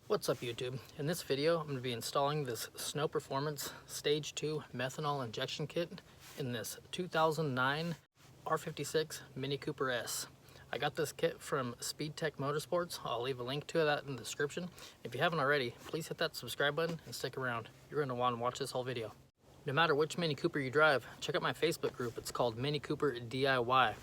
What's up YouTube? In this video I'm going to be installing this Snow Performance Stage 2 Methanol Injection Kit in this 2009 R56 Mini Cooper S. I got this kit from SpeedTech Motorsports. I'll leave a link to that in the description. If you haven't already, please hit that subscribe button and stick around. You're going to want to watch this whole video. No matter which Mini Cooper you drive, check out my Facebook group. It's called Mini Cooper DIY.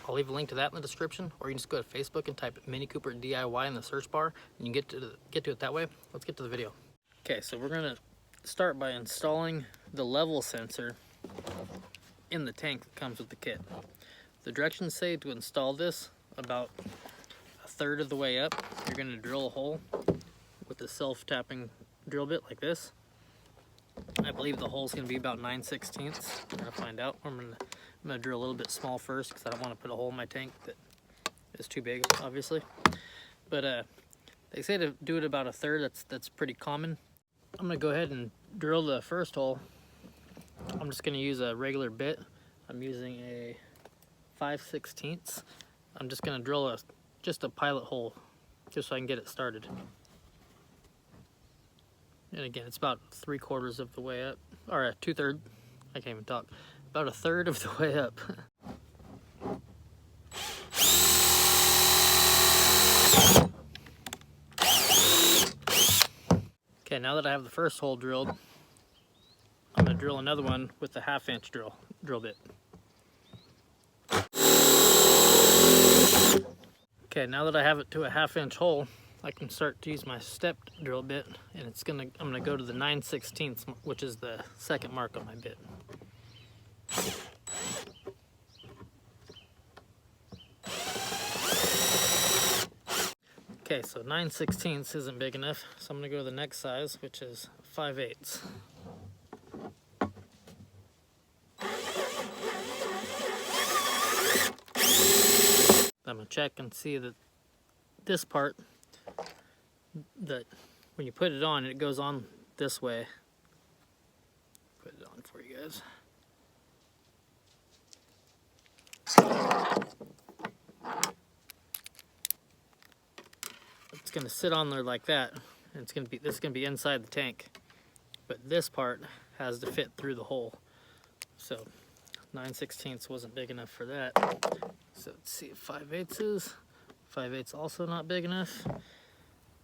I'll leave a link to that in the description, or you can just go to Facebook and type Mini Cooper DIY in the search bar, and you can get to it that way. Let's get to the video. Okay, so we're gonna start by installing the level sensor in the tank that comes with the kit. The directions say to install this about a third of the way up. You're gonna drill a hole with the self-tapping drill bit like this. I believe the hole's gonna be about 9/16. We're gonna find out. I'm gonna drill a little bit small first because I don't want to put a hole in my tank that is too big, obviously. But they say to do it about a third. That's pretty common. I'm gonna go ahead and drill the first hole. I'm just gonna use a regular bit. I'm using a 5/16. I'm just gonna drill just a pilot hole just so I can get it started. And again, it's about 3/4 of the way up, or 2/3. I can't even talk. About a third of the way up. Okay, now that I have the first hole drilled, I'm going to drill another one with the 1/2" drill bit. Okay, now that I have it to a 1/2" hole, I can start to use my stepped drill bit, and I'm going to go to the 9/16, which is the second mark on my bit. Okay, so 9/16 isn't big enough, so I'm going to go to the next size, which is 5/8. I'm going to check and see that this part, that when you put it on, it goes on this way. Put it on for you guys. It's going to sit on there like that, and this is going to be inside the tank, but this part has to fit through the hole. So 9/16 wasn't big enough for that. So let's see if 5/8 is. 5/8 also not big enough.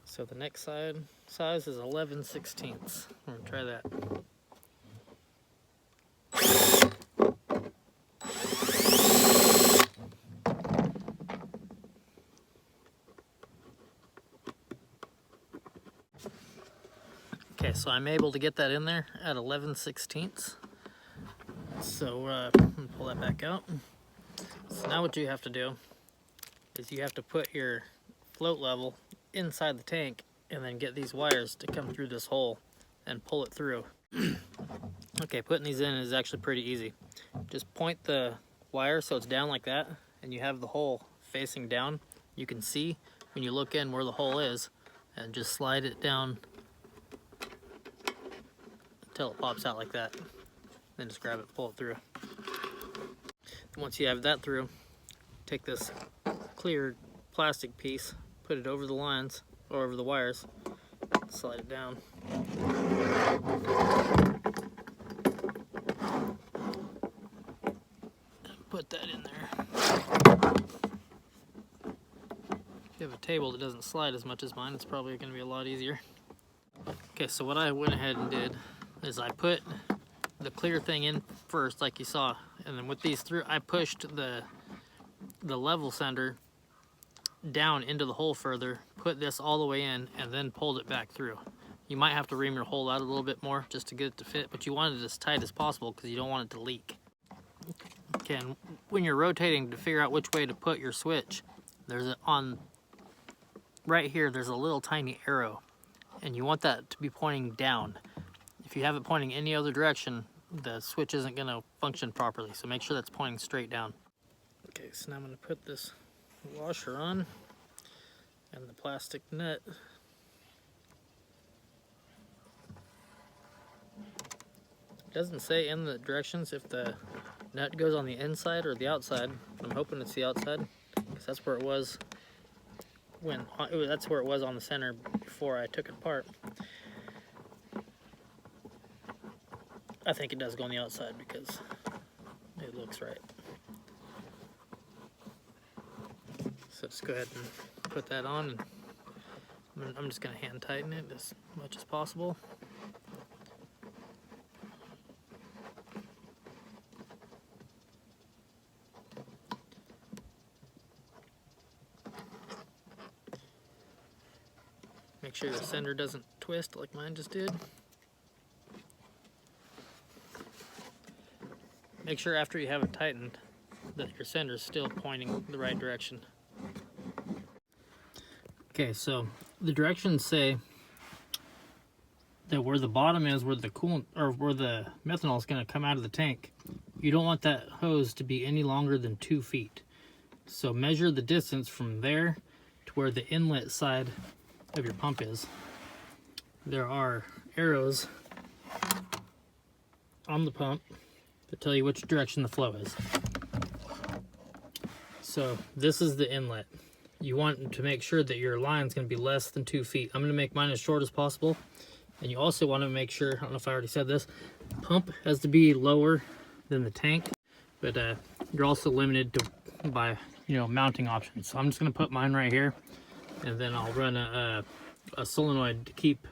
So the next size is 11/16. We're going to try that. Okay, so I'm able to get that in there at 11/16. So I'm gonna pull that back out. So now what you have to do is you have to put your float level inside the tank and then get these wires to come through this hole and pull it through. Okay, putting these in is actually pretty easy. Just point the wire so it's down like that, and you have the hole facing down. You can see when you look in where the hole is, and just slide it down until it pops out like that. Then just grab it, pull it through. Once you have that through, take this clear plastic piece, put it over the lines or over the wires, slide it down. And put that in there. If you have a table that doesn't slide as much as mine, it's probably going to be a lot easier. Okay, so what I went ahead and did is I put the clear thing in first, like you saw, and then with these through, I pushed the level sender down into the hole further, put this all the way in, and then pulled it back through. You might have to ream your hole out a little bit more just to get it to fit, but you want it as tight as possible because you don't want it to leak. Okay, and when you're rotating to figure out which way to put your switch, right here there's a little tiny arrow, and you want that to be pointing down. If you have it pointing any other direction, the switch isn't going to function properly, so make sure that's pointing straight down. Okay, so now I'm going to put this washer on and the plastic nut. It doesn't say in the directions if the nut goes on the inside or the outside. I'm hoping it's the outside because that's where it was when that's where it was on the center before I took it apart. I think it does go on the outside because it looks right. So just go ahead and put that on, and I'm just going to hand tighten it as much as possible. Make sure the center doesn't twist like mine just did. Make sure after you have it tightened that your center is still pointing the right direction. Okay, so the directions say that where the bottom is, where the coolant or where the methanol is going to come out of the tank, you don't want that hose to be any longer than 2 feet. So measure the distance from there to where the inlet side of your pump is. There are arrows on the pump that tell you which direction the flow is. So this is the inlet. You want to make sure that your line is going to be less than 2 feet. I'm going to make mine as short as possible. And you also want to make sure, I don't know if I already said this, pump has to be lower than the tank, but you're also limited to by mounting options. So I'm just going to put mine right here, and then I'll run a solenoid to keep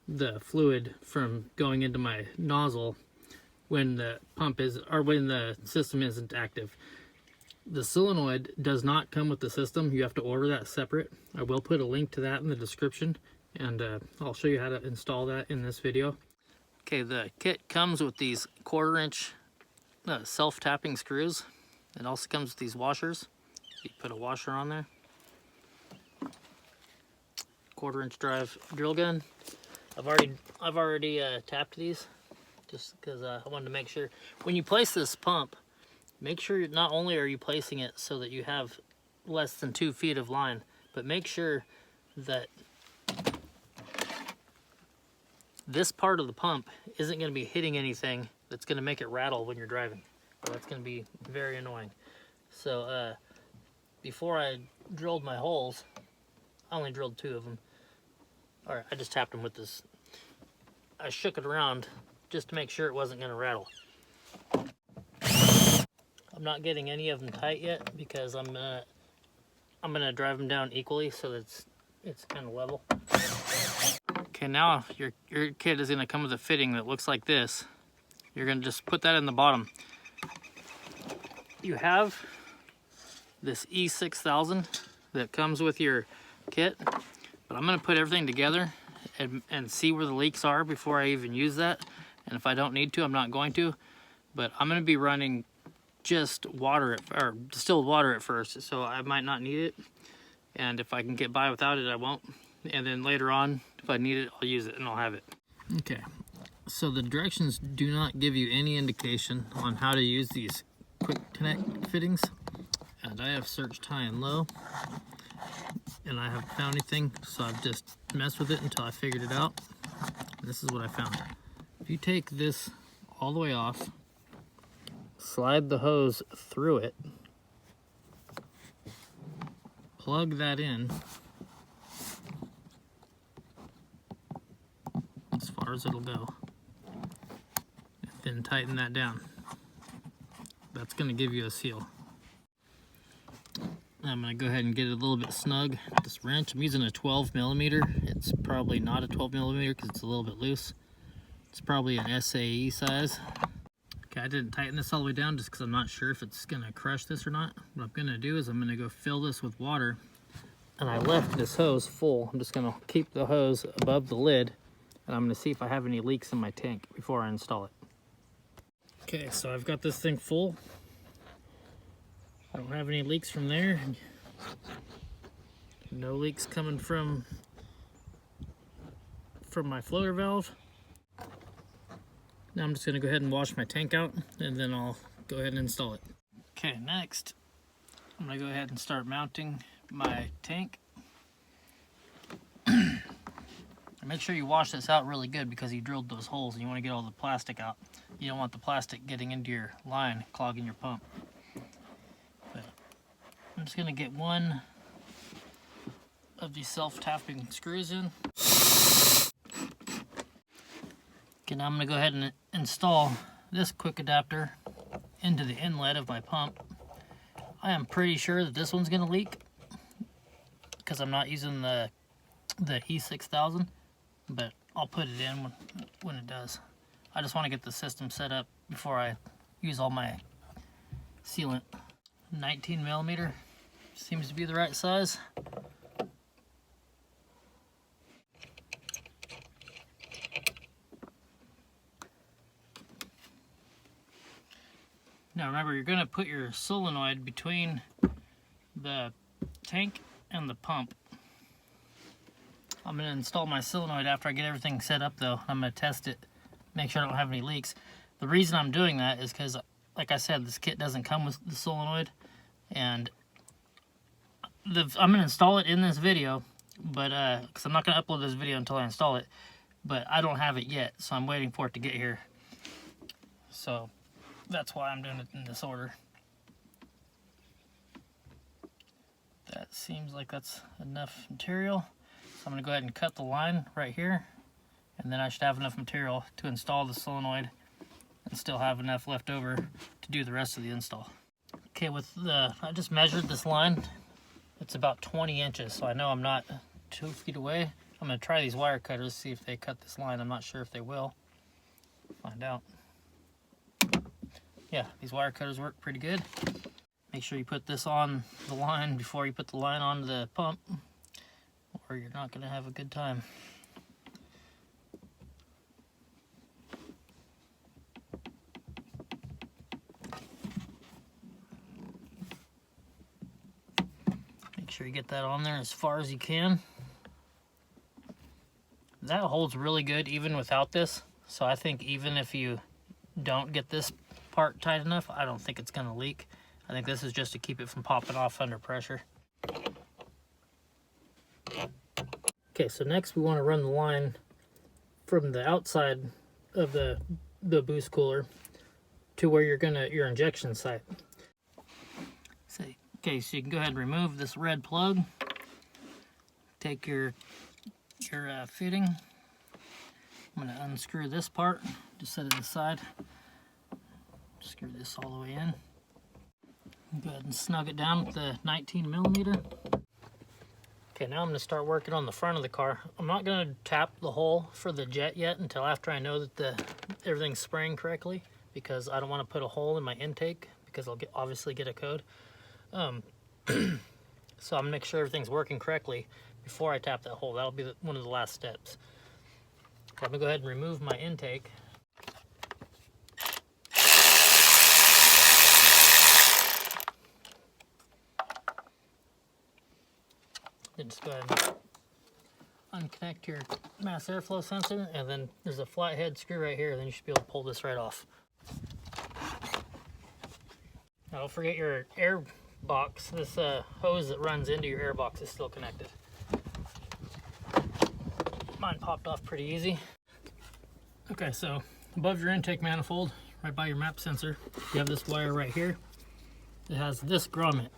the fluid from going into my nozzle when the pump is, or when the system isn't active. The solenoid does not come with the system. You have to order that separate. I will put a link to that in the description, and I'll show you how to install that in this video. Okay, the kit comes with these 1/4-inch self-tapping screws. It also comes with these washers. You put a washer on there. 1/4-inch drive drill gun. I've already tapped these just because I wanted to make sure when you place this pump, make sure not only are you placing it so that you have less than 2 feet of line, but make sure that this part of the pump isn't going to be hitting anything that's going to make it rattle when you're driving. Or that's going to be very annoying. So before I drilled my holes, I only drilled 2 of them. Alright, I just tapped them with this. I shook it around just to make sure it wasn't going to rattle. I'm not getting any of them tight yet because I'm gonna drive them down equally so that it's kind of level. Okay, now your kit is gonna come with a fitting that looks like this. You're gonna just put that in the bottom. You have this E6000 that comes with your kit, but I'm gonna put everything together and see where the leaks are before I even use that. And if I don't need to, I'm not going to. But I'm gonna be running just water, or distilled water at first, so I might not need it. And if I can get by without it, I won't. And then later on, if I need it, I'll use it and I'll have it. Okay, so the directions do not give you any indication on how to use these quick connect fittings. And I have searched high and low, and I haven't found anything, so I've just messed with it until I figured it out. And this is what I found. If you take this all the way off, slide the hose through it, plug that in as far as it'll go, and then tighten that down. That's going to give you a seal. I'm going to go ahead and get it a little bit snug with this wrench. I'm using a 12mm. It's probably not a 12mm because it's a little bit loose. It's probably an SAE size. Okay, I didn't tighten this all the way down just because I'm not sure if it's going to crush this or not. What I'm going to do is I'm going to go fill this with water. And I left this hose full. I'm just going to keep the hose above the lid. And I'm going to see if I have any leaks in my tank before I install it. Okay, so I've got this thing full. I don't have any leaks from there. No leaks coming from my floater valve. Now I'm just going to go ahead and wash my tank out, and then I'll go ahead and install it. Okay, next I'm going to go ahead and start mounting my tank. Make sure you wash this out really good because you drilled those holes and you want to get all the plastic out. You don't want the plastic getting into your line, clogging your pump. But I'm just going to get one of these self-tapping screws in. Okay, now I'm going to go ahead and install this quick adapter into the inlet of my pump. I am pretty sure that this one's going to leak because I'm not using the E6000, but I'll put it in when it does. I just want to get the system set up before I use all my sealant. 19 millimeter seems to be the right size. Now remember, you're going to put your solenoid between the tank and the pump. I'm going to install my solenoid after I get everything set up though. I'm going to test it, make sure I don't have any leaks. The reason I'm doing that is because, like I said, this kit doesn't come with the solenoid, and I'm going to install it in this video, but because I'm not going to upload this video until I install it, but I don't have it yet, so I'm waiting for it to get here. So that's why I'm doing it in this order. That seems like that's enough material. So I'm going to go ahead and cut the line right here, and then I should have enough material to install the solenoid and still have enough left over to do the rest of the install. Okay, I just measured this line. It's about 20 inches, so I know I'm not 2 feet away. I'm going to try these wire cutters, see if they cut this line. I'm not sure if they will. Find out. Yeah, these wire cutters work pretty good. Make sure you put this on the line before you put the line onto the pump, or you're not going to have a good time. Make sure you get that on there as far as you can. That holds really good even without this, so I think even if you don't get this part tight enough, I don't think it's going to leak. I think this is just to keep it from popping off under pressure. Okay, so next we want to run the line from the outside of the boost cooler to where your injection site. Okay, so you can go ahead and remove this red plug. Take your fitting. I'm going to unscrew this part. Just set it aside. Screw this all the way in. Go ahead and snug it down with the 19 millimeter. Okay, now I'm going to start working on the front of the car. I'm not going to tap the hole for the jet yet until after I know that everything's spraying correctly, because I don't want to put a hole in my intake because I'll obviously get a code. So I'm going to make sure everything's working correctly before I tap that hole. That'll be one of the last steps. Okay, I'm going to go ahead and remove my intake. Then just go ahead and unconnect your mass airflow sensor, and then there's a flathead screw right here, and then you should be able to pull this right off. Now don't forget your air box. This hose that runs into your air box is still connected. Mine popped off pretty easy. Okay, so above your intake manifold, right by your map sensor, you have this wire right here. It has this grommet.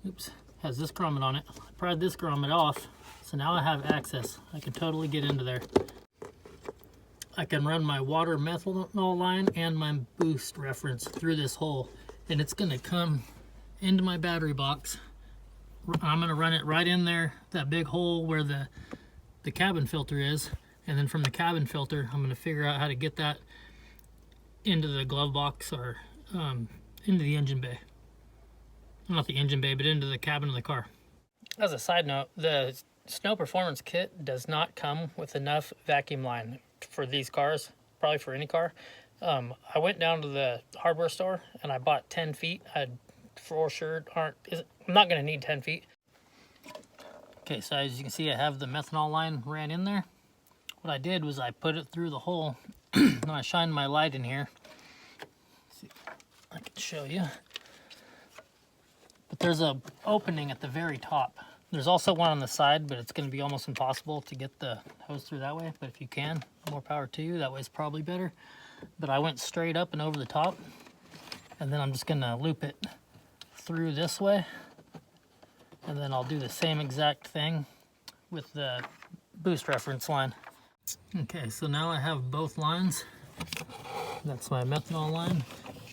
Oops. Has this grommet on it. I pried this grommet off, so now I have access. I can totally get into there. I can run my water methanol line and my boost reference through this hole, and it's going to come into my battery box. I'm going to run it right in there, that big hole where the cabin filter is, and then from the cabin filter I'm going to figure out how to get that into the glove box, or into the engine bay. Not the engine bay, but into the cabin of the car. As a side note, the Snow Performance kit does not come with enough vacuum line for these cars, probably for any car. I went down to the hardware store and I bought 10 feet. I for sure I'm not going to need 10 feet. Okay, so as you can see, I have the methanol line ran in there. What I did was I put it through the hole and I shined my light in here. Let's see if I can show you. But there's a opening at the very top. There's also one on the side, but it's going to be almost impossible to get the hose through that way. But if you can, more power to you. That way it's probably better. But I went straight up and over the top, and then I'm just going to loop it through this way, And then I'll do the same exact thing with the boost reference line. Okay, so now I have both lines. That's my methanol line.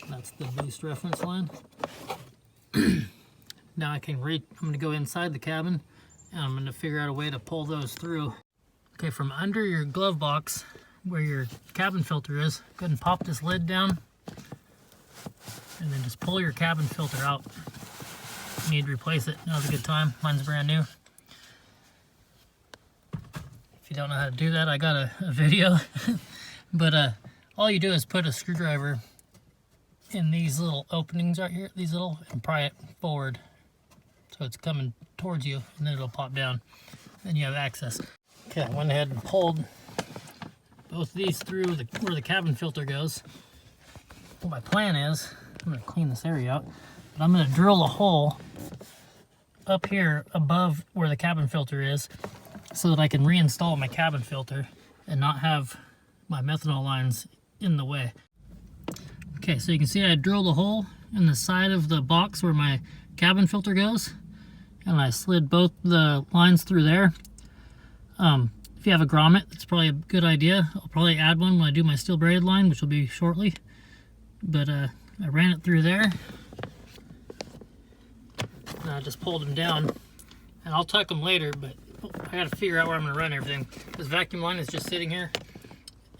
That's the boost reference line. Now I'm gonna go inside the cabin and I'm gonna figure out a way to pull those through. Okay, from under your glove box where your cabin filter is, go ahead and pop this lid down and then just pull your cabin filter out. If you need to replace it, now's a good time. Mine's brand new. If you don't know how to do that, I got a video. But all you do is put a screwdriver in these little openings right here, and pry it forward so it's coming towards you, and then it'll pop down. Then you have access. Okay, I went ahead and pulled both of these through where the cabin filter goes. What my plan is, I'm going to clean this area out, but I'm going to drill a hole up here above where the cabin filter is so that I can reinstall my cabin filter and not have my methanol lines in the way. Okay, so you can see I drilled a hole in the side of the box where my cabin filter goes, and I slid both the lines through there. If you have a grommet, that's probably a good idea. I'll probably add one when I do my steel braided line, which will be shortly. But I ran it through there, and I just pulled them down. And I'll tuck them later, but I got to figure out where I'm going to run everything. This vacuum line is just sitting here,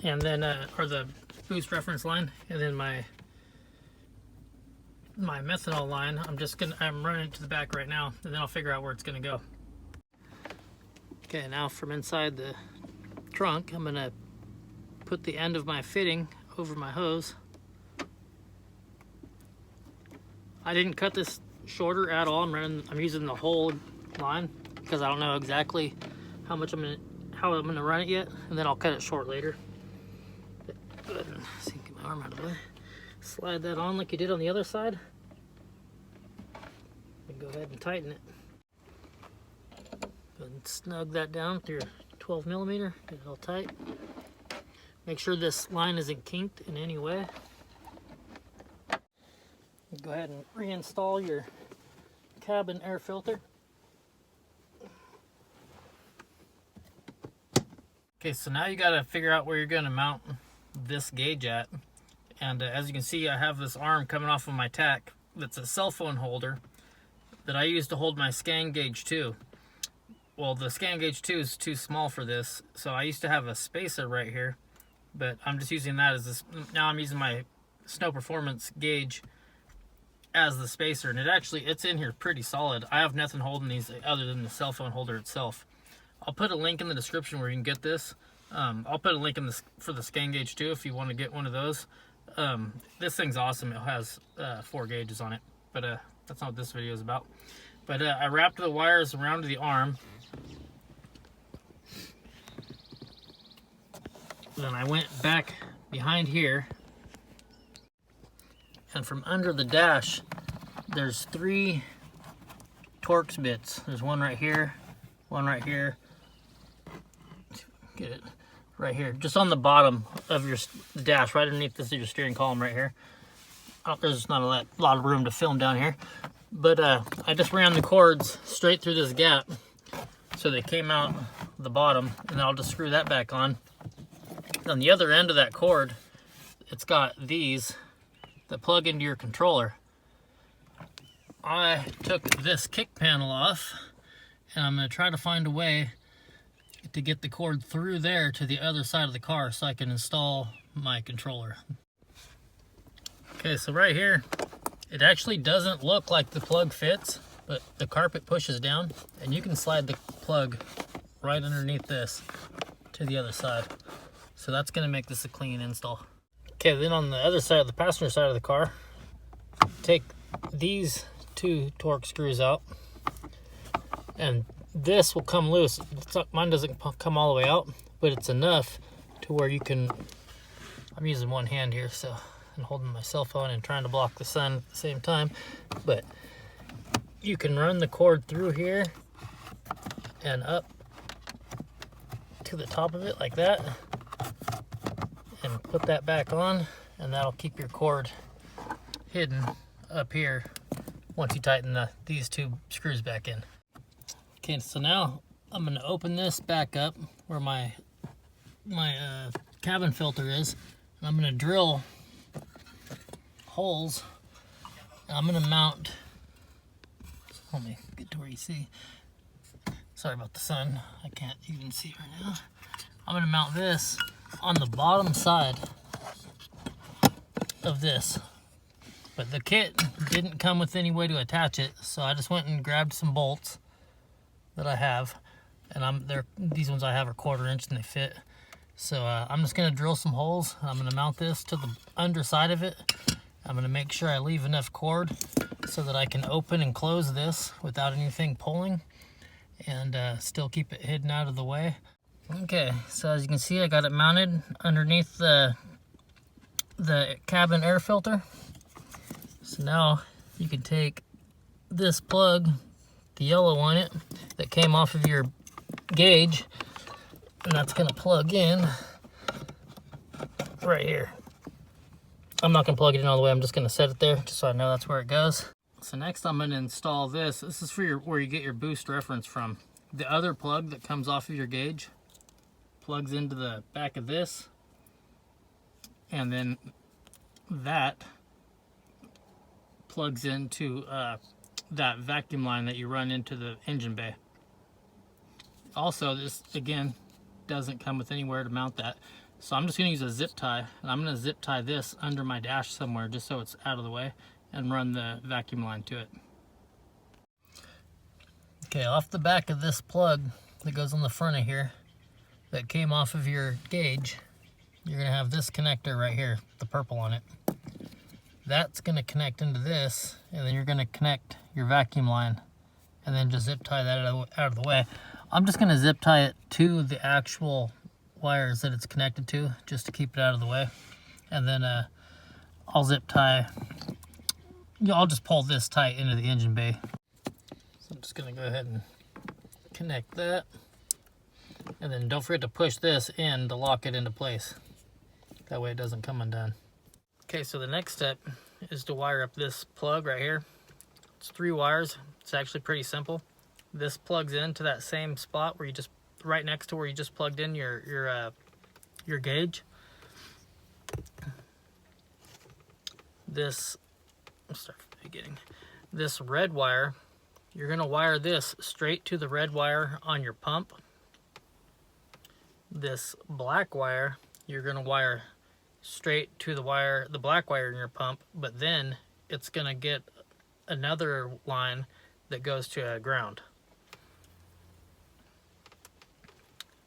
and then or the boost reference line, and then my methanol line, I'm running it to the back right now, and then I'll figure out where it's going to go. Okay, now from inside the trunk, I'm going to put the end of my fitting over my hose. I didn't cut this shorter at all. I'm using the whole line because I don't know exactly how I'm gonna run it yet, and then I'll cut it short later. Go ahead and get my arm out of the way. Slide that on like you did on the other side. And go ahead and tighten it. Go ahead and snug that down through 12 millimeter. Get it all tight. Make sure this line isn't kinked in any way. Go ahead and reinstall your cabin air filter. Okay, so now you got to figure out where you're going to mount this gauge at. And as you can see, I have this arm coming off of my tack that's a cell phone holder that I use to hold my scan gauge 2. Well, the scan gauge 2 is too small for this, so I used to have a spacer right here, but I'm just using that as this. Now I'm using my Snow Performance gauge as the spacer, and it's in here pretty solid. I have nothing holding these other than the cell phone holder itself. I'll put a link in the description where you can get this. I'll put a link in for the scan gauge too if you want to get one of those. This thing's awesome. It has 4 gauges on it, but that's not what this video is about. But I wrapped the wires around the arm. Then I went back behind here, and from under the dash there's 3 Torx bits. There's one right here, get it right here, just on the bottom of your dash, right underneath this is your steering column right here. There's not a lot of room to film down here, but I just ran the cords straight through this gap so they came out the bottom, and then I'll just screw that back on. On the other end of that cord, it's got these that plug into your controller. I took this kick panel off, and I'm going to try to find a way to get the cord through there to the other side of the car so I can install my controller. Okay, so right here, it actually doesn't look like the plug fits, but the carpet pushes down, and you can slide the plug right underneath this to the other side. So that's going to make this a clean install. Okay, then on the other side, the passenger side of the car, take these 2 Torx screws out, and this will come loose. Mine doesn't come all the way out, but it's enough to where you can, I'm using one hand here, so I'm holding my cell phone and trying to block the sun at the same time, but you can run the cord through here and up to the top of it like that, and put that back on, and that'll keep your cord hidden up here once you tighten these 2 screws back in. Okay, so now I'm gonna open this back up where my cabin filter is, and I'm gonna drill holes. And I'm gonna mount, let me get to where you see. Sorry about the sun, I can't even see right now. I'm gonna mount this on the bottom side of this. But the kit didn't come with any way to attach it, so I just went and grabbed some bolts that I have, and these ones I have are 1/4 inch and they fit. So I'm just gonna drill some holes. I'm gonna mount this to the underside of it. I'm gonna make sure I leave enough cord so that I can open and close this without anything pulling, and still keep it hidden out of the way. Okay, so as you can see, I got it mounted underneath the cabin air filter. So now you can take this plug, the yellow on it, that came off of your gauge, and that's gonna plug in right here. I'm not gonna plug it in all the way, I'm just gonna set it there just so I know that's where it goes. So next I'm gonna install this. This is for where you get your boost reference from. The other plug that comes off of your gauge plugs into the back of this, and then that plugs into that vacuum line that you run into the engine bay. Also, this again doesn't come with anywhere to mount that, so I'm just going to use a zip tie, and I'm going to zip tie this under my dash somewhere just so it's out of the way, and run the vacuum line to it. Okay, off the back of this plug that goes on the front of here that came off of your gauge, you're going to have this connector right here, the purple on it. That's going to connect into this, and then you're going to connect your vacuum line, and then just zip tie that out of the way. I'm just going to zip tie it to the actual wires that it's connected to, just to keep it out of the way. And then I'll zip tie, I'll just pull this tight into the engine bay. So I'm just going to go ahead and connect that. And then don't forget to push this in to lock it into place. That way it doesn't come undone. Okay, so the next step is to wire up this plug right here. It's 3 wires. It's actually pretty simple. This plugs into that same spot where you just, right next to where you just plugged in your gauge. This, let's start from the beginning. This red wire, you're gonna wire this straight to the red wire on your pump. This black wire, you're gonna wire straight to the black wire in your pump, but then it's gonna get another line that goes to ground.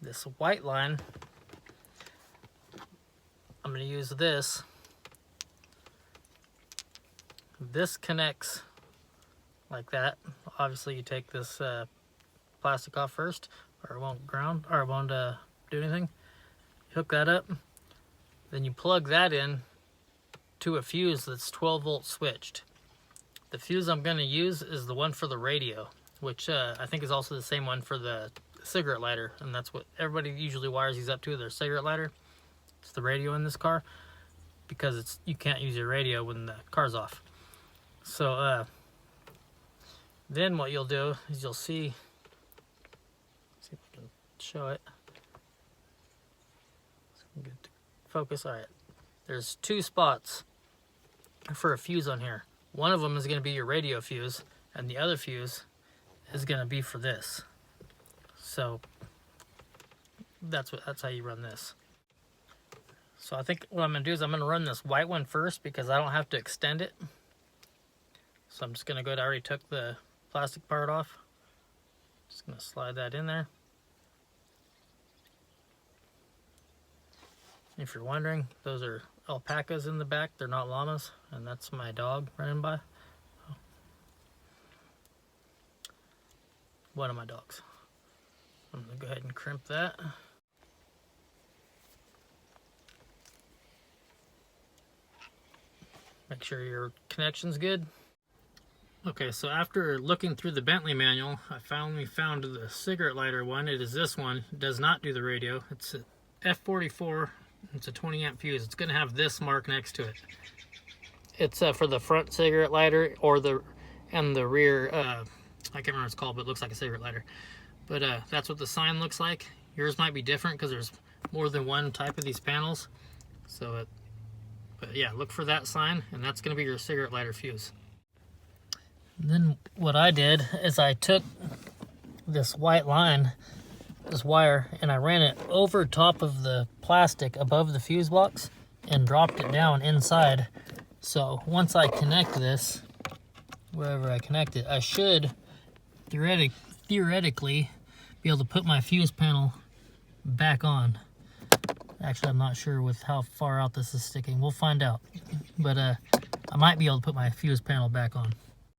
This white line, I'm gonna use this. This connects like that. Obviously you take this plastic off first, or it won't ground, or it won't do anything. Hook that up. Then you plug that in to a fuse that's 12 volt switched. The fuse I'm going to use is the one for the radio, which I think is also the same one for the cigarette lighter, and that's what everybody usually wires these up to, their cigarette lighter. It's the radio in this car, because you can't use your radio when the car's off. So then what you'll do is you'll see if I can show it. Get to focus. All right, there's 2 spots for a fuse on here. One of them is going to be your radio fuse, and the other fuse is going to be for this. So that's how you run this. So I think what I'm going to do is I'm going to run this white one first, because I don't have to extend it. So I'm just going to go ahead. I already took the plastic part off. Just going to slide that in there. If you're wondering, those are alpacas in the back. They're not llamas, and that's my dog running by. One of my dogs. I'm gonna go ahead and crimp that. Make sure your connection's good. Okay, so after looking through the Bentley manual, I finally found the cigarette lighter one. It is this one. It does not do the radio. It's a F44. It's a 20 amp fuse. It's going to have this mark next to it. It's for the front cigarette lighter, or the rear I can't remember what it's called, but it looks like a cigarette lighter. But that's what the sign looks like. Yours might be different because there's more than one type of these panels. So, but yeah, look for that sign, and that's going to be your cigarette lighter fuse. And then what I did is I took this white line, this wire, and I ran it over top of the plastic above the fuse box and dropped it down inside. So once I connect this, wherever I connect it, I should theoretically be able to put my fuse panel back on. Actually, I'm not sure with how far out this is sticking. We'll find out. But I might be able to put my fuse panel back on.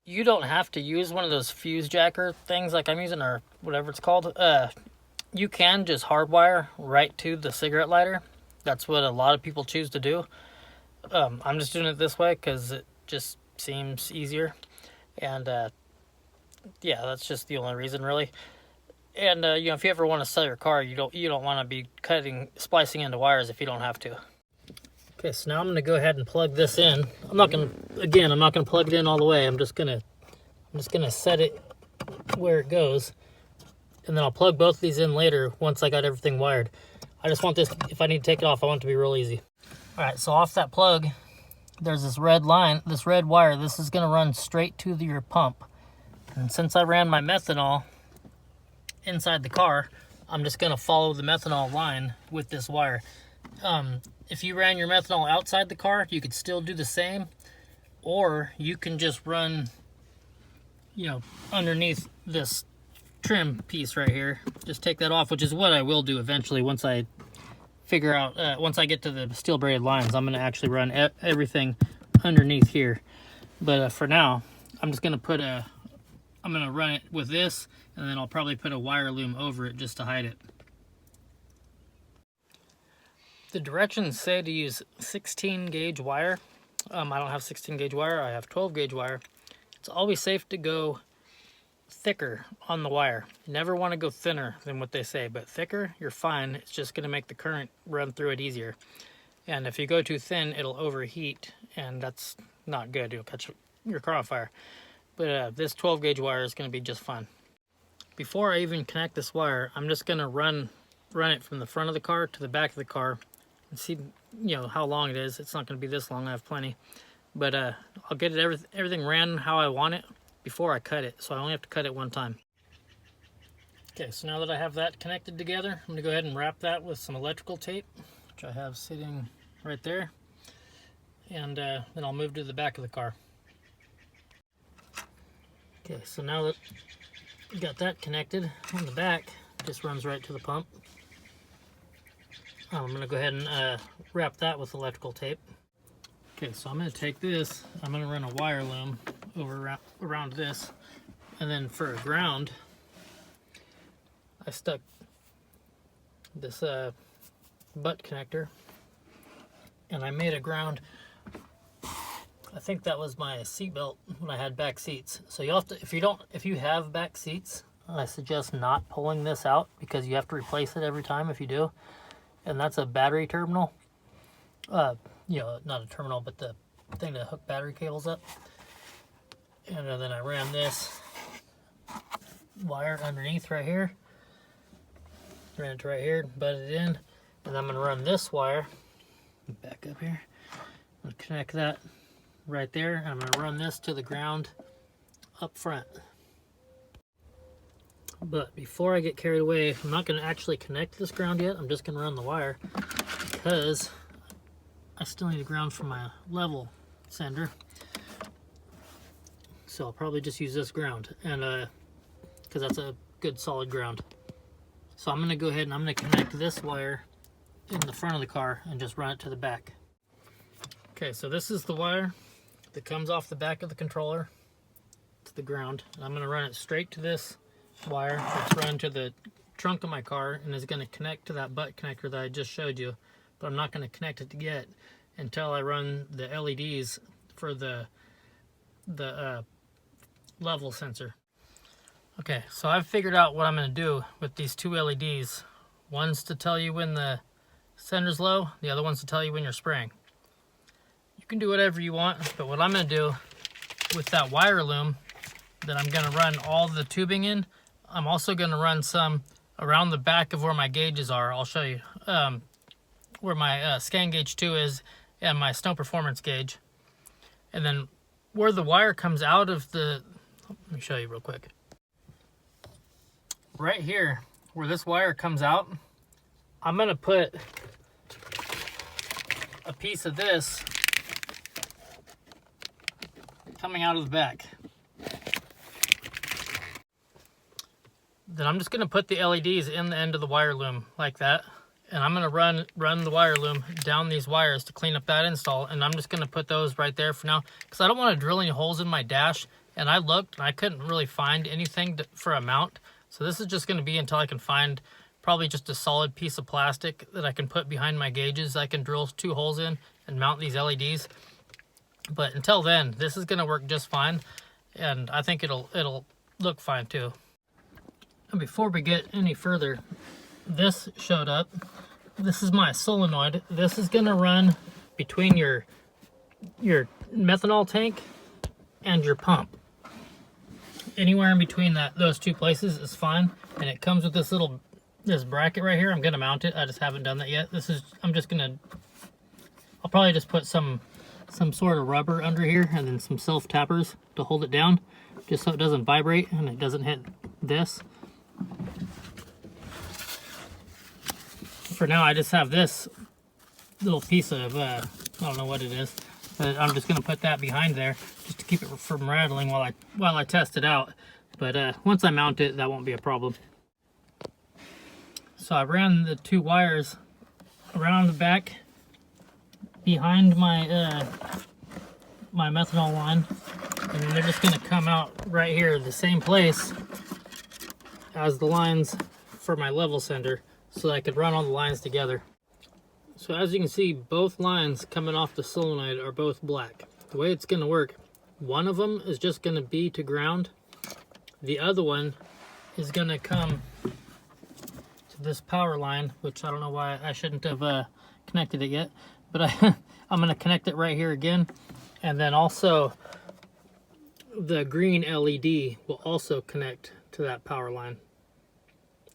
You don't have to use one of those fuse jacker things like I'm using, or whatever it's called. You can just hardwire right to the cigarette lighter. That's what a lot of people choose to do. I'm just doing it this way because it just seems easier. And yeah, that's just the only reason, really. And you know, if you ever want to sell your car, you don't want to be splicing into wires if you don't have to. Okay, so now I'm going to go ahead and plug this in. I'm not going to plug it in all the way. I'm just going to set it where it goes, and then I'll plug both of these in later once I got everything wired. I just want this, if I need to take it off, I want it to be real easy. All right, so off that plug, there's this red line, this red wire. This is going to run straight to your pump. And since I ran my methanol inside the car, I'm just going to follow the methanol line with this wire. If you ran your methanol outside the car, you could still do the same, or you can just run, you know, underneath this trim piece right here. Just take that off, which is what I will do eventually once I figure out, once I get to the steel braided lines. I'm going to actually run everything underneath here. But for now, I'm just going to I'm going to run it with this, and then I'll probably put a wire loom over it just to hide it. The directions say to use 16 gauge wire. I don't have 16 gauge wire, I have 12 gauge wire. It's always safe to go thicker on the wire. You never want to go thinner than what they say, but thicker, you're fine. It's just going to make the current run through it easier. And if you go too thin, it'll overheat, and that's not good. You'll catch your car on fire. But this 12 gauge wire is going to be just fine. Before I even connect this wire, I'm just going to run it from the front of the car to the back of the car and see, you know, how long it is. It's not going to be this long. I have plenty. But I'll get it everything ran how I want it before I cut it. So I only have to cut it one time. Okay, so now that I have that connected together, I'm going to go ahead and wrap that with some electrical tape, which I have sitting right there. And then I'll move to the back of the car. Okay, so now that we got that connected on the back, it just runs right to the pump. I'm going to go ahead and wrap that with electrical tape. Okay, so I'm going to take this, I'm going to run a wire loom around this, and then for a ground, I stuck this butt connector, and I made a ground. I think that was my seat belt when I had back seats. So you'll have to, if you have back seats, I suggest not pulling this out because you have to replace it every time if you do. And that's a battery terminal. You know, not a terminal, but the thing to hook battery cables up. And then I ran this wire underneath right here. Ran it right here, butted it in. And I'm going to run this wire back up here. I'm going to connect that right there. And I'm going to run this to the ground up front. But before I get carried away, I'm not going to actually connect this ground yet. I'm just going to run the wire because I still need a ground for my level sender. So I'll probably just use this ground, and because that's a good solid ground. So I'm going to go ahead and I'm going to connect this wire in the front of the car and just run it to the back. Okay, so this is the wire that comes off the back of the controller to the ground. And I'm going to run it straight to this wire that's run to the trunk of my car and is going to connect to that butt connector that I just showed you, but I'm not going to connect it yet until I run the LEDs for the level sensor. Okay, so I've figured out what I'm going to do with these two LEDs. One's to tell you when the sender's low, the other one's to tell you when you're spraying. You can do whatever you want, but what I'm going to do with that wire loom that I'm going to run all the tubing in. I'm also going to run some around the back of where my gauges are. I'll show you where my scan gauge 2 is and my snow performance gauge. And then where the wire comes out of the, let me show you real quick. Right here, where this wire comes out, I'm going to put a piece of this coming out of the back. Then I'm just going to put the LEDs in the end of the wire loom like that. And I'm going to run the wire loom down these wires to clean up that install. And I'm just going to put those right there for now, because I don't want to drill any holes in my dash. And I looked and I couldn't really find anything for a mount. So this is just going to be until I can find probably just a solid piece of plastic that I can put behind my gauges. I can drill 2 holes in and mount these LEDs. But until then, this is going to work just fine. And I think it'll look fine too. And before we get any further, this showed up. This is my solenoid. This is going to run between your methanol tank and your pump. Anywhere in between those 2 places is fine. And it comes with this bracket right here. I'm going to mount it. I just haven't done that yet. I'll probably just put some sort of rubber under here and then some self tappers to hold it down, just so it doesn't vibrate and it doesn't hit this. For now, I just have this little piece of, I don't know what it is, but I'm just going to put that behind there just to keep it from rattling while I test it out. But once I mount it, that won't be a problem. So I ran the 2 wires around the back behind my my methanol line, and they're just going to come out right here, the same place as the lines for my level sender, so that I could run all the lines together. So as you can see, both lines coming off the solenoid are both black. The way it's going to work, one of them is just going to be to ground. The other one is going to come to this power line, which I don't know why I shouldn't have connected it yet, but I'm going to connect it right here again. And then also the green LED will also connect to that power line.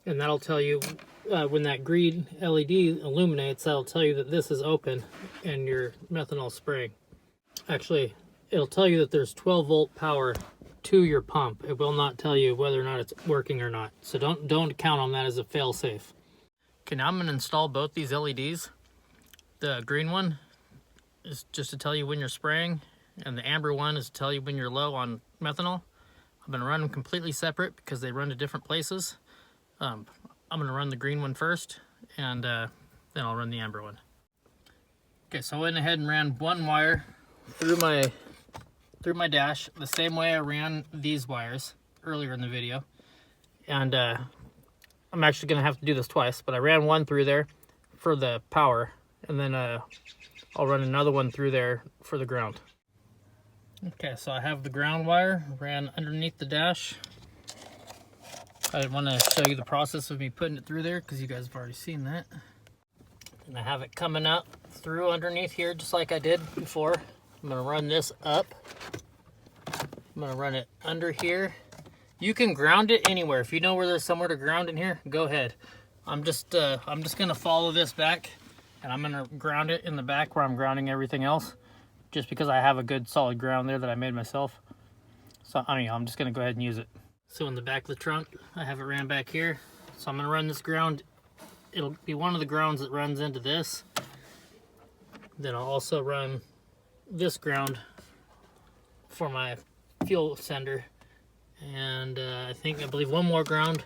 And that'll tell you, when that green LED illuminates, that'll tell you that this is open and your methanol spraying. Actually, it'll tell you that there's 12 volt power to your pump. It will not tell you whether or not it's working or not. So don't count on that as a fail safe. Okay, now I'm going to install both these LEDs. The green one is just to tell you when you're spraying, and the amber one is to tell you when you're low on methanol. I'm going to run them completely separate because they run to different places. I'm going to run the green one first, and then I'll run the amber one. Okay, so I went ahead and ran one wire through my dash the same way I ran these wires earlier in the video. And I'm actually going to have to do this twice, but I ran one through there for the power, and then I'll run another one through there for the ground. Okay, so I have the ground wire ran underneath the dash. I didn't want to show you the process of me putting it through there because you guys have already seen that. And I have it coming up through underneath here just like I did before. I'm going to run this up. I'm going to run it under here. You can ground it anywhere. If you know where there's somewhere to ground in here, go ahead. I'm just going to follow this back, and I'm going to ground it in the back where I'm grounding everything else, just because I have a good solid ground there that I made myself. So anyhow, I'm just going to go ahead and use it. So in the back of the trunk, I have it ran back here. So I'm going to run this ground. It'll be one of the grounds that runs into this. Then I'll also run this ground for my fuel sender. And I believe one more ground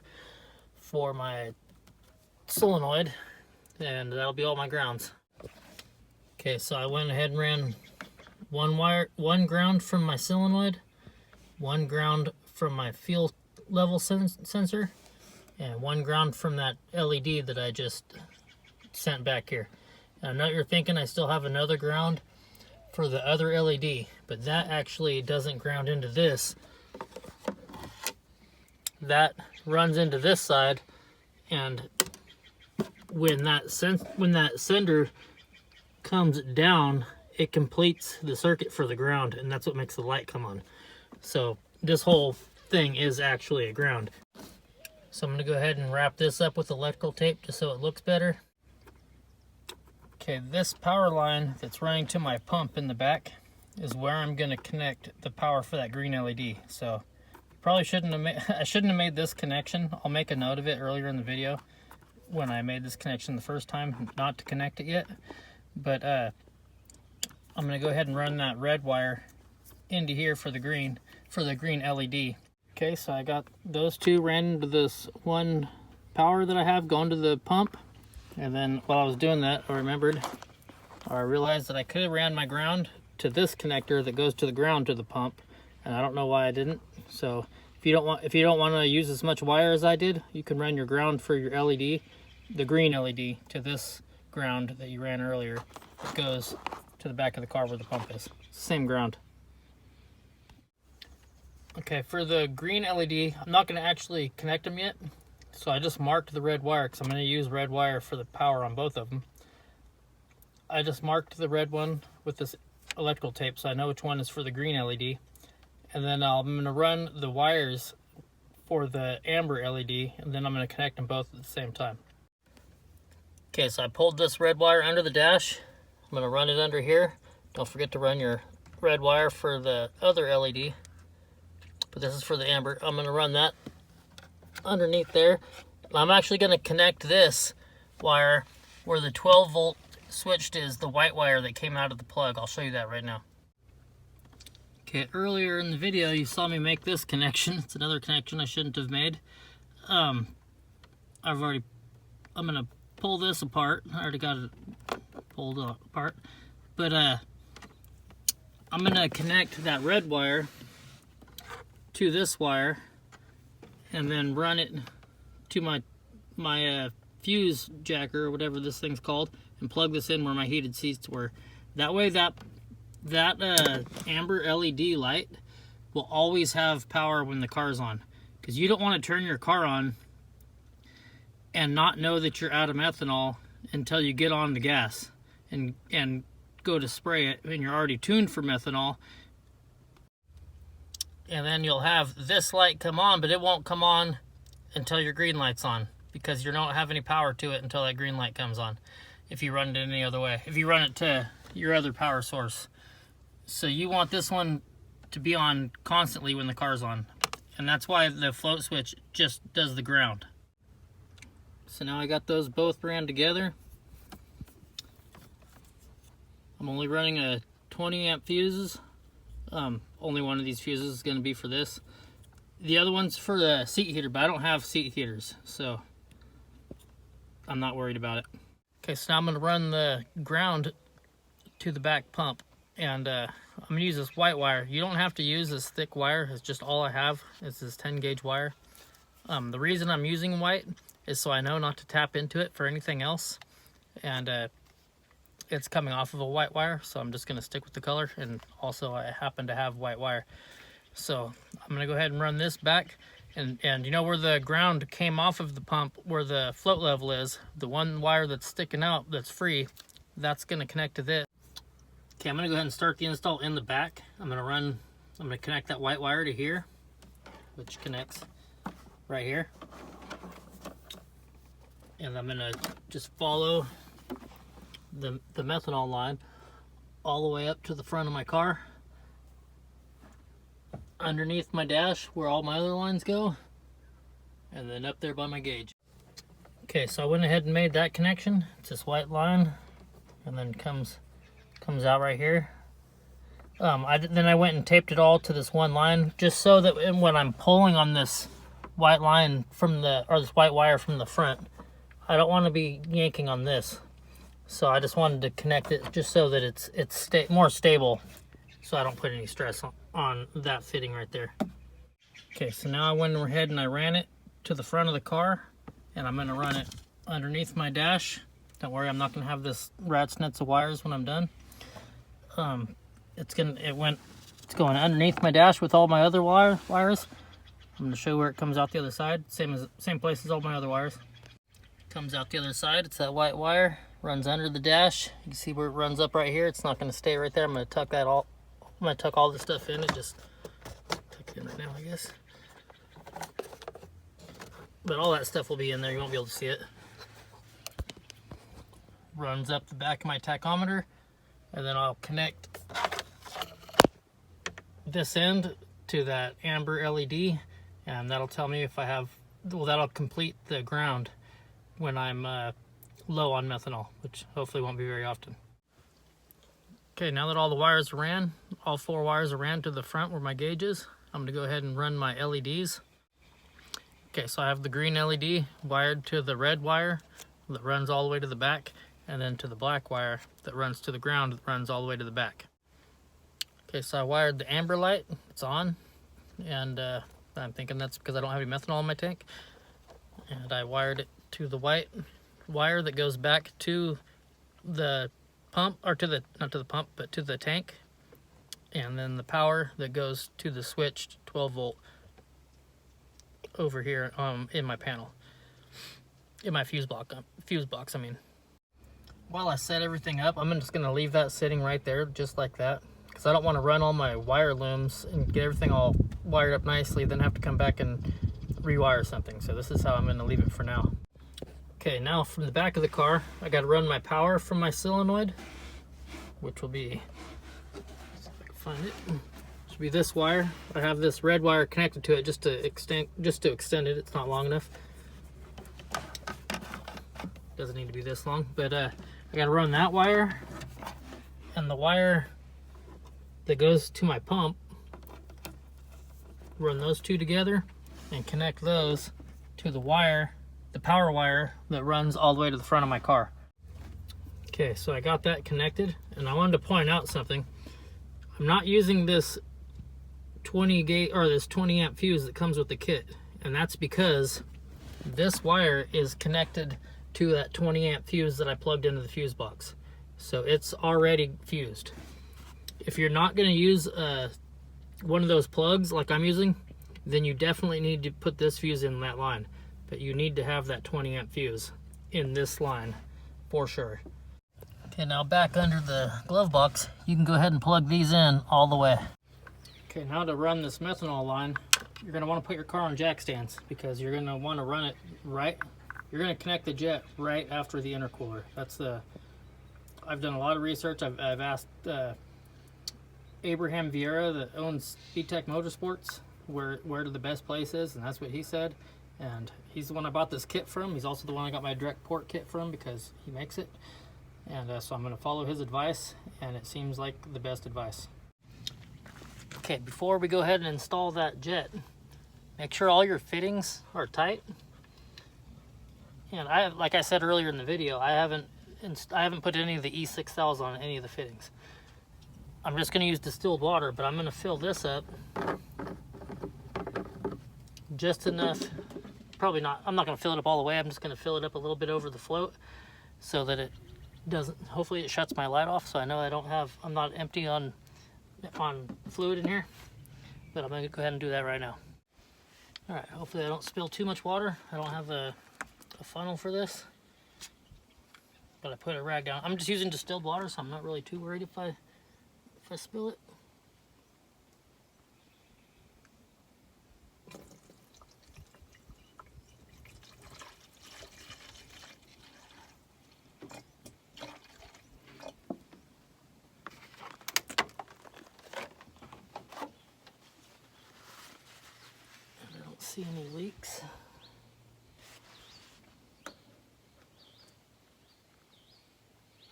for my solenoid. And that'll be all my grounds. Okay, so I went ahead and ran one ground from my solenoid, one ground from my fuel level sensor, and one ground from that LED that I just sent back here. And I know you're thinking I still have another ground for the other LED, but that actually doesn't ground into this. That runs into this side, and when that sender comes down, it completes the circuit for the ground, and that's what makes the light come on. So this whole thing is actually a ground. So I'm going to go ahead and wrap this up with electrical tape just so it looks better. Okay, this power line that's running to my pump in the back is where I'm going to connect the power for that green LED. So probably shouldn't have made this connection. I'll make a note of it earlier in the video when I made this connection the first time, not to connect it yet. But I'm going to go ahead and run that red wire into here for the green LED. Okay, so I got those two ran into this one power that I have going to the pump. And then while I was doing that, I realized that I could have ran my ground to this connector that goes to the ground to the pump, and I don't know why I didn't. So if you don't want to use as much wire as I did, you can run your ground for your LED, the green LED, to this ground that you ran earlier. It goes to the back of the car where the pump is. It's the same ground. Okay, for the green LED, I'm not going to actually connect them yet. So I just marked the red wire because I'm going to use red wire for the power on both of them. I just marked the red one with this electrical tape so I know which one is for the green LED. And then I'm going to run the wires for the amber LED, and then I'm going to connect them both at the same time. Okay, so I pulled this red wire under the dash. I'm going to run it under here. Don't forget to run your red wire for the other LED. But this is for the amber. I'm going to run that underneath there. I'm actually going to connect this wire where the 12 volt switched is, the white wire that came out of the plug. I'll show you that right now. Okay, earlier in the video you saw me make this connection. It's another connection I shouldn't have made. I'm gonna pull this apart. I already got it pulled apart. But I'm gonna connect that red wire to this wire and then run it to my fuse jacker or whatever this thing's called, and plug this in where my heated seats were. That way that amber LED light will always have power when the car's on, because you don't want to turn your car on and not know that you're out of methanol until you get on the gas and go to spray it, and you're already tuned for methanol. And then you'll have this light come on, but it won't come on until your green light's on, because you don't have any power to it until that green light comes on, if you run it any other way, if you run it to your other power source. So you want this one to be on constantly when the car's on, and that's why the float switch just does the ground. So now I got those both ran together. I'm only running a 20 amp fuses. Only one of these fuses is going to be for this. The other one's for the seat heater, but I don't have seat heaters, so I'm not worried about it. Okay, so now I'm going to run the ground to the back pump, and I'm going to use this white wire. You don't have to use this thick wire. It's just all I have is this 10 gauge wire. The reason I'm using white is so I know not to tap into it for anything else, and it's coming off of a white wire, so I'm just going to stick with the color, and also I happen to have white wire. So I'm going to go ahead and run this back, and you know where the ground came off of the pump, where the float level is, the one wire that's sticking out that's free, that's going to connect to this. Okay, I'm going to go ahead and start the install in the back. I'm going to connect that white wire to here, which connects right here, and I'm going to just follow the methanol line all the way up to the front of my car, underneath my dash where all my other lines go, and then up there by my gauge. Okay, so I went ahead and made that connection. It's this white line, and then comes out right here. Then I went and taped it all to this one line, just so that when I'm pulling on this white line this white wire from the front, I don't want to be yanking on this. So I just wanted to connect it just so that it's more stable, so I don't put any stress on that fitting right there. Okay, so now I went ahead and I ran it to the front of the car, and I'm going to run it underneath my dash. Don't worry, I'm not going to have this rat's nets of wires when I'm done. It's going underneath my dash with all my other wires. I'm going to show you where it comes out the other side. Same place as all my other wires. Comes out the other side. It's that white wire. Runs under the dash. You can see where it runs up right here. It's not going to stay right there. I'm going to tuck all this stuff in. It just tuck it in right now, I guess. but all that stuff will be in there. You won't be able to see it. Runs up the back of my tachometer, and then I'll connect this end to that amber LED, and that'll tell me if I have, well, that'll complete the ground when I'm low on methanol, which hopefully won't be very often. Okay, now that all the wires are ran, all 4 wires are ran to the front where my gauge is, I'm gonna go ahead and run my LEDs. Okay, so I have the green LED wired to the red wire that runs all the way to the back, and then to the black wire that runs to the ground that runs all the way to the back. Okay, so I wired the amber light, it's on, and I'm thinking that's because I don't have any methanol in my tank. And I wired it to the white wire that goes back to the pump, or to the, not to the pump, but to the tank. And then the power that goes to the switched 12 volt over here in my panel, in my fuse box, I mean. While I set everything up, I'm just gonna leave that sitting right there, just like that, because I don't want to run all my wire looms and get everything all wired up nicely, then have to come back and rewire something. So this is how I'm gonna leave it for now. Okay, now from the back of the car, I gotta run my power from my solenoid, which will be, see if I can find it, should be this wire. I have this red wire connected to it just to extend it. It's not long enough. Doesn't need to be this long, but I gotta run that wire and the wire that goes to my pump, run those two together and connect those to the wire, the power wire that runs all the way to the front of my car. Okay, so I got that connected, and I wanted to point out something. I'm not using this 20 gauge or this 20 amp fuse that comes with the kit, and that's because this wire is connected to that 20 amp fuse that I plugged into the fuse box, so it's already fused. If you're not going to use one of those plugs like I'm using, then you definitely need to put this fuse in that line, but you need to have that 20 amp fuse in this line for sure. Okay, now back under the glove box, you can go ahead and plug these in all the way. Okay, now to run this methanol line, you're going to want to put your car on jack stands, because you're going to want to run it right. You're going to connect the jet right after the intercooler. That's the, I've done a lot of research. I've asked Abraham Vieira that owns BTEC Motorsports where the best place is, and that's what he said. And he's the one I bought this kit from. He's also the one I got my direct port kit from, because he makes it. And so I'm going to follow his advice, and it seems like the best advice. Okay, before we go ahead and install that jet, make sure all your fittings are tight. And like I said earlier in the video, I haven't put any of the E6000s on any of the fittings. I'm just going to use distilled water, but I'm going to fill this up just enough. Probably not, I'm not going to fill it up all the way. I'm just going to fill it up a little bit over the float so that it doesn't, hopefully it shuts my light off, so I know I'm not empty on fluid in here. But I'm going to go ahead and do that right now. Alright, hopefully I don't spill too much water. I don't have a funnel for this, but I put a rag down. I'm just using distilled water, so I'm not really too worried if I spill it. I don't see any leaks.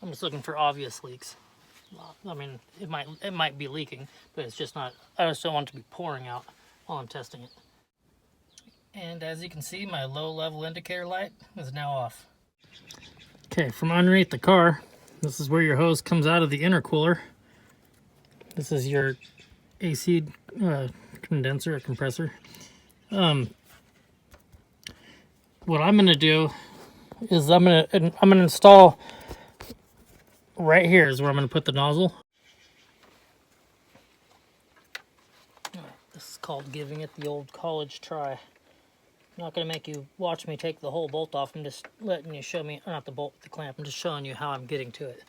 I'm just looking for obvious leaks. I mean, it might be leaking, but it's just not, I just don't want it to be pouring out while I'm testing it. And as you can see, my low level indicator light is now off. Okay, from underneath the car, this is where your hose comes out of the intercooler. This is your AC condenser or compressor. What I'm gonna do is I'm gonna install right here is where I'm going to put the nozzle. This is called giving it the old college try. I'm not going to make you watch me take the whole bolt off. I'm just letting you show me, or not the bolt, the clamp. I'm just showing you how I'm getting to it.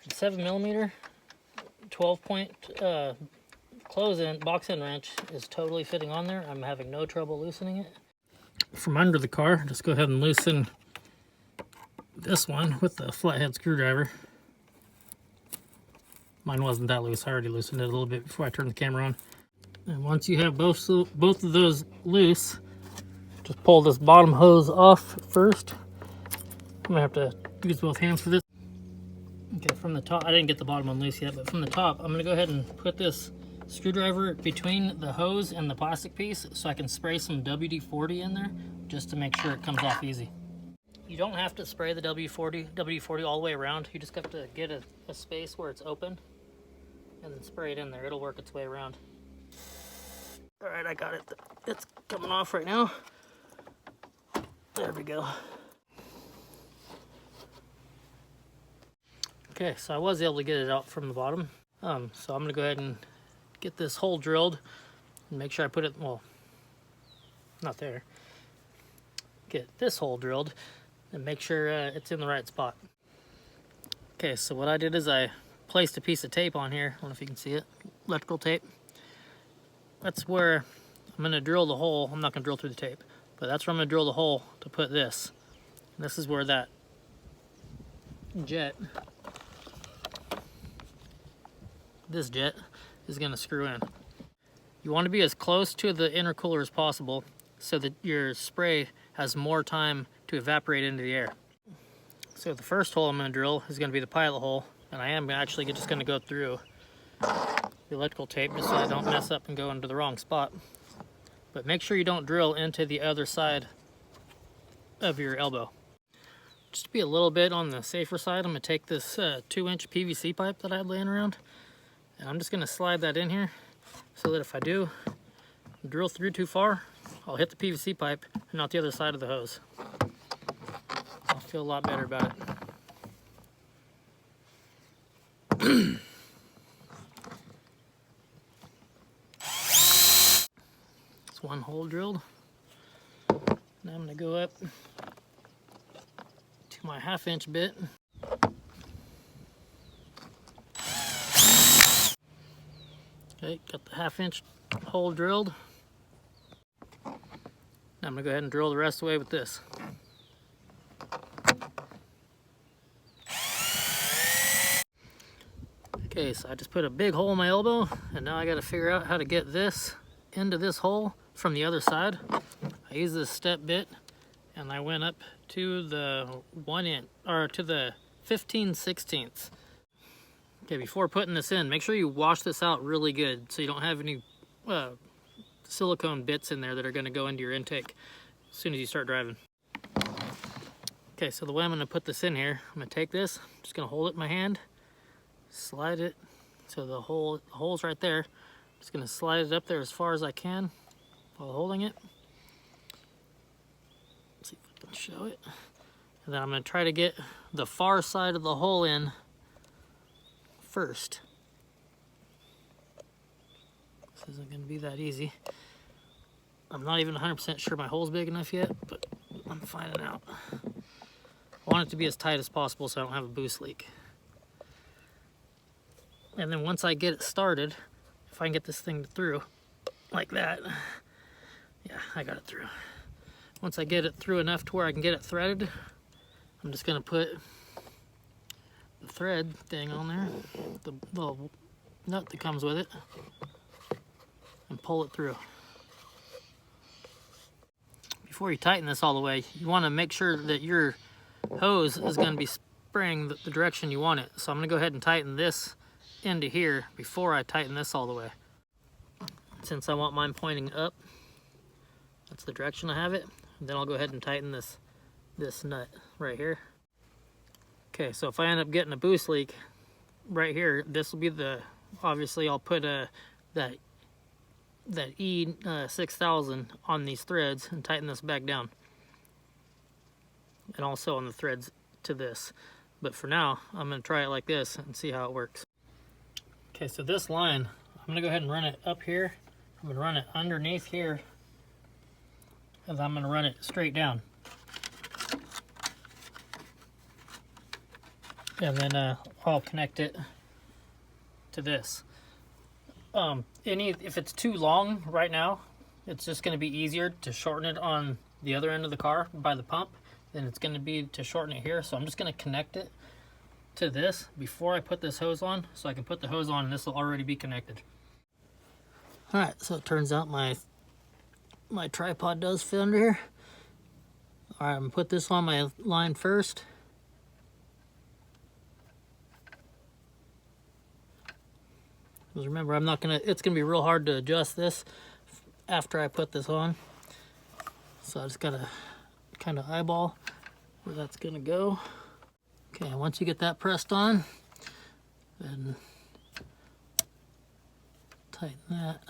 7mm, 12-point close-in, box-in wrench is totally fitting on there. I'm having no trouble loosening it. from under the car. Just go ahead and loosen this one with the flathead screwdriver. Mine wasn't that loose. I already loosened it a little bit before I turned the camera on. And once you have both of those loose, just pull this bottom hose off first. I'm gonna have to use both hands for this. Okay, from the top, I didn't get the bottom one loose yet, but from the top, I'm gonna go ahead and put this screwdriver between the hose and the plastic piece so I can spray some WD-40 in there just to make sure it comes off easy. You don't have to spray the WD-40 all the way around. You just have to get a space where it's open and then spray it in there. It'll work its way around. All right, I got it. It's coming off right now. There we go. Okay, so I was able to get it out from the bottom. So I'm gonna go ahead and get this hole drilled and make sure I put it, well, not there. Get this hole drilled and make sure it's in the right spot. Okay, so what I did is I placed a piece of tape on here. I don't know if you can see it, electrical tape. That's where I'm gonna drill the hole. I'm not gonna drill through the tape, but that's where I'm gonna drill the hole to put this. And this is where that jet, this jet, is gonna screw in. You wanna be as close to the intercooler as possible so that your spray has more time to evaporate into the air. So the first hole I'm gonna drill is gonna be the pilot hole, and I am actually just gonna go through the electrical tape just so I don't mess up and go into the wrong spot. But make sure you don't drill into the other side of your elbow. Just to be a little bit on the safer side, I'm gonna take this 2-inch PVC pipe that I had laying around, and I'm just gonna slide that in here so that if I do drill through too far, I'll hit the PVC pipe and not the other side of the hose. I'll feel a lot better about it. It's one hole drilled. Now I'm gonna go up to my 1/2-inch bit. Okay, got the 1/2-inch hole drilled. Now I'm gonna go ahead and drill the rest of the way with this. Okay, so I just put a big hole in my elbow, and now I gotta figure out how to get this into this hole from the other side. I used this step bit, and I went up to the 1 inch, or to the 15/16. Okay, before putting this in, make sure you wash this out really good so you don't have any silicone bits in there that are going to go into your intake as soon as you start driving. Okay, so the way I'm going to put this in here, I'm going to take this, I'm just going to hold it in my hand, slide it so the hole's right there. I'm just going to slide it up there as far as I can while holding it. Let's see if I can show it. And then I'm going to try to get the far side of the hole in first. This isn't going to be that easy. I'm not even 100% sure my hole's big enough yet, but I'm finding out. I want it to be as tight as possible so I don't have a boost leak. And then once I get it started, if I can get this thing through like that, yeah, I got it through. Once I get it through enough to where I can get it threaded, I'm just going to put the thread thing on there, the little nut that comes with it, and pull it through. Before you tighten this all the way, you want to make sure that your hose is going to be spraying the direction you want it. So I'm going to go ahead and tighten this into here before I tighten this all the way. Since I want mine pointing up, that's the direction I have it. And then I'll go ahead and tighten this nut right here. Okay, so if I end up getting a boost leak right here, this will be the, obviously I'll put that E6000 on these threads and tighten this back down. And also on the threads to this. But for now, I'm going to try it like this and see how it works. Okay, so this line, I'm going to go ahead and run it up here. I'm going to run it underneath here. And I'm going to run it straight down. And then I'll connect it to this. If it's too long right now, it's just going to be easier to shorten it on the other end of the car by the pump, then it's going to be to shorten it here. So I'm just going to connect it to this before I put this hose on, so I can put the hose on and this will already be connected. All right, so it turns out my tripod does fit under here. All right, I'm gonna put this on my line first. Because remember, it's gonna be real hard to adjust this after I put this on. So I just gotta kind of eyeball where that's gonna go. Okay, once you get that pressed on, then tighten that.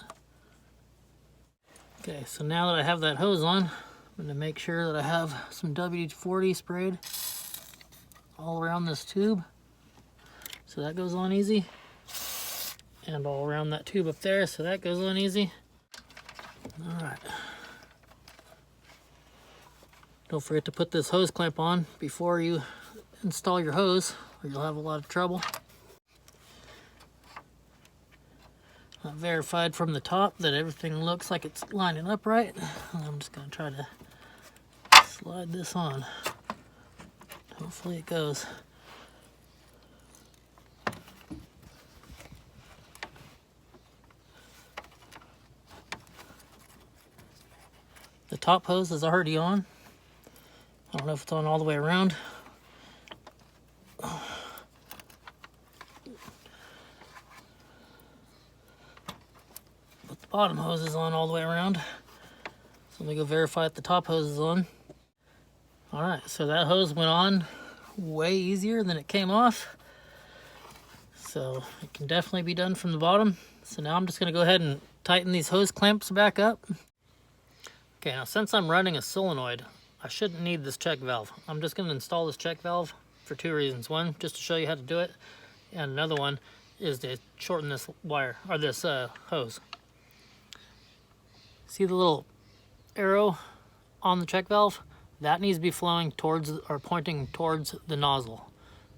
Okay, so now that I have that hose on, I'm going to make sure that I have some WD-40 sprayed all around this tube. So that goes on easy. And all around that tube up there, so that goes on easy. Alright. Don't forget to put this hose clamp on before you install your hose, or you'll have a lot of trouble. I've verified from the top that everything looks like it's lining up right. I'm just going to try to slide this on. Hopefully it goes. The top hose is already on. I don't know if it's on all the way around. But the bottom hose is on all the way around. So let me go verify if the top hose is on. Alright, so that hose went on way easier than it came off. So it can definitely be done from the bottom. So now I'm just going to go ahead and tighten these hose clamps back up. Okay, now since I'm running a solenoid, I shouldn't need this check valve. I'm just going to install this check valve for two reasons. One, just to show you how to do it, and another one is to shorten this wire, or this hose. See the little arrow on the check valve? That needs to be flowing towards, or pointing towards the nozzle.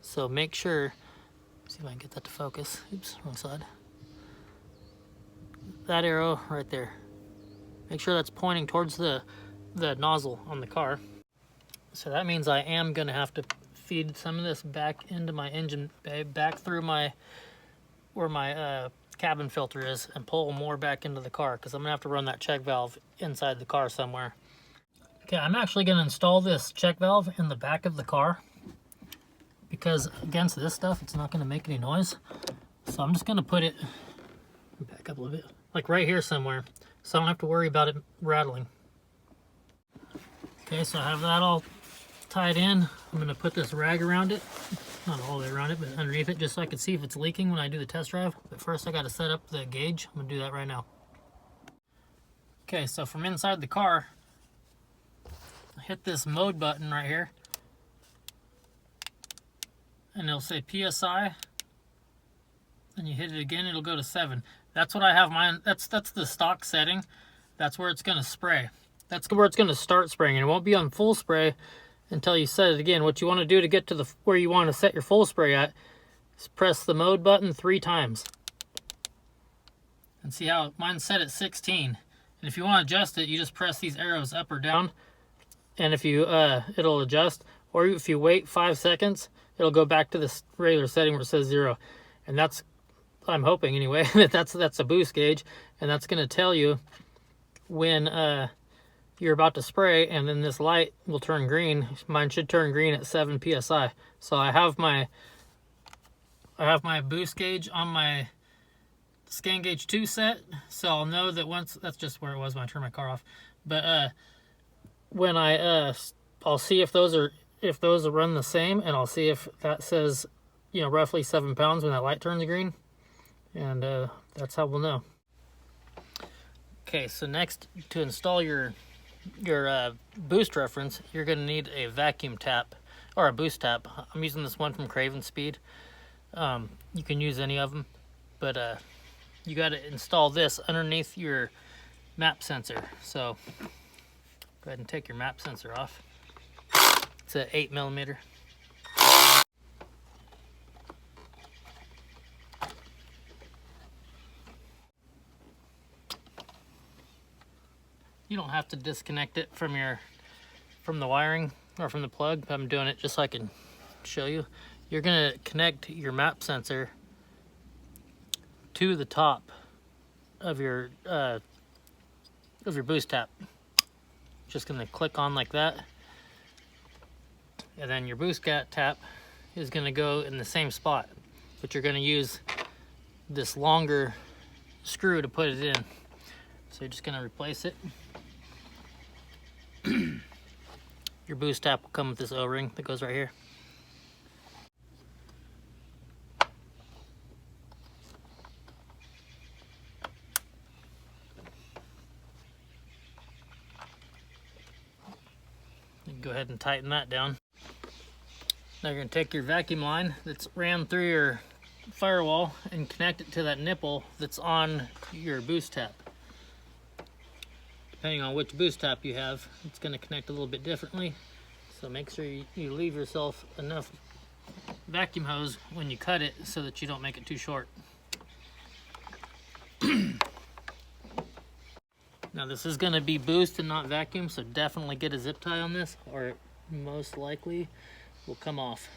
So make sure, see if I can get that to focus. Oops, wrong side. That arrow right there. Make sure that's pointing towards the nozzle on the car. So that means I am going to have to feed some of this back into my engine bay, back through where my cabin filter is, and pull more back into the car, because I'm going to have to run that check valve inside the car somewhere. Okay, I'm actually going to install this check valve in the back of the car, because against this stuff it's not going to make any noise. So I'm just going to put it back up a little bit, like right here somewhere, so I don't have to worry about it rattling. Okay, so I have that all tied in. I'm going to put this rag around it, not all the way around it, but underneath it, just so I can see if it's leaking when I do the test drive. But first I got to set up the gauge. I'm going to do that right now. Okay, so from inside the car, I hit this mode button right here, and it'll say PSI, and you hit it again, it'll go to 7. That's what I have mine. That's the stock setting. That's where it's going to spray. That's where it's going to start spraying, and it won't be on full spray until you set it again. What you want to do to get to where you want to set your full spray at is press the mode button 3 times. And see how mine's set at 16. And if you want to adjust it, you just press these arrows up or down, and if you it'll adjust. Or if you wait 5 seconds, it'll go back to this regular setting where it says 0. And that's, I'm hoping anyway, that's a boost gauge, and that's going to tell you when you're about to spray, and then this light will turn green. Mine should turn green at 7 psi. So I have my boost gauge on my scan gauge 2 set, so I'll know that once, that's just where it was when I turned my car off. But when I'll see if those run the same, and I'll see if that says, you know, roughly 7 pounds when that light turns green, and that's how we'll know. Okay, so next, to install your boost reference, you're going to need a vacuum tap or a boost tap. I'm using this one from Craven Speed. You can use any of them, but you got to install this underneath your map sensor. So go ahead and take your map sensor off. It's an 8mm. You don't have to disconnect it from your from the wiring or from the plug. I'm doing it just so I can show you. You're gonna connect your map sensor to the top of your boost tap. Just gonna click on like that, and then your boost tap is gonna go in the same spot, but you're gonna use this longer screw to put it in. So you're just gonna replace it. Your boost tap will come with this O-ring that goes right here. You can go ahead and tighten that down. Now you're gonna take your vacuum line that's ran through your firewall and connect it to that nipple that's on your boost tap. Depending on which boost tap you have, it's going to connect a little bit differently. So make sure you leave yourself enough vacuum hose when you cut it so that you don't make it too short. Now this is going to be boost and not vacuum, so definitely get a zip tie on this or it most likely will come off.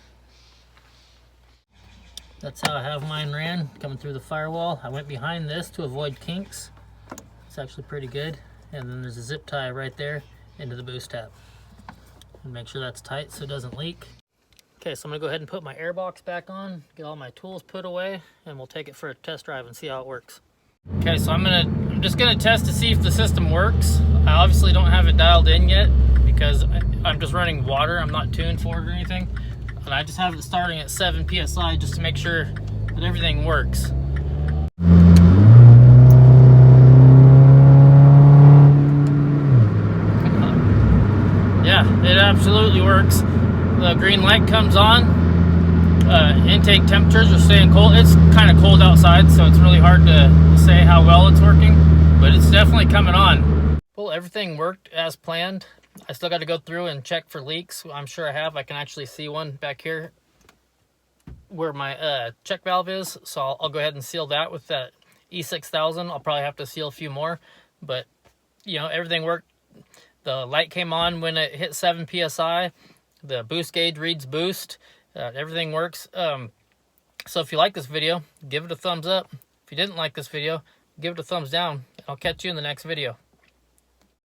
That's how I have mine ran, coming through the firewall. I went behind this to avoid kinks. It's actually pretty good. And then there's a zip tie right there into the boost tap. And make sure that's tight so it doesn't leak. Okay, so I'm gonna go ahead and put my air box back on, get all my tools put away, and we'll take it for a test drive and see how it works. Okay, so I'm just gonna test to see if the system works. I obviously don't have it dialed in yet because I'm just running water. I'm not tuned for it or anything. And I just have it starting at 7 PSI just to make sure that everything works. Yeah, it absolutely works. The green light comes on. Intake temperatures are staying cold. It's kind of cold outside, so it's really hard to say how well it's working, but it's definitely coming on. Well, everything worked as planned. I still got to go through and check for leaks. I'm sure I have. I can actually see one back here where my check valve is, so I'll go ahead and seal that with that E6000. I'll probably have to seal a few more, but you know, everything worked. The light came on when it hit 7 PSI. The boost gauge reads boost. Everything works. So if you like this video, give it a thumbs up. If you didn't like this video, give it a thumbs down. I'll catch you in the next video.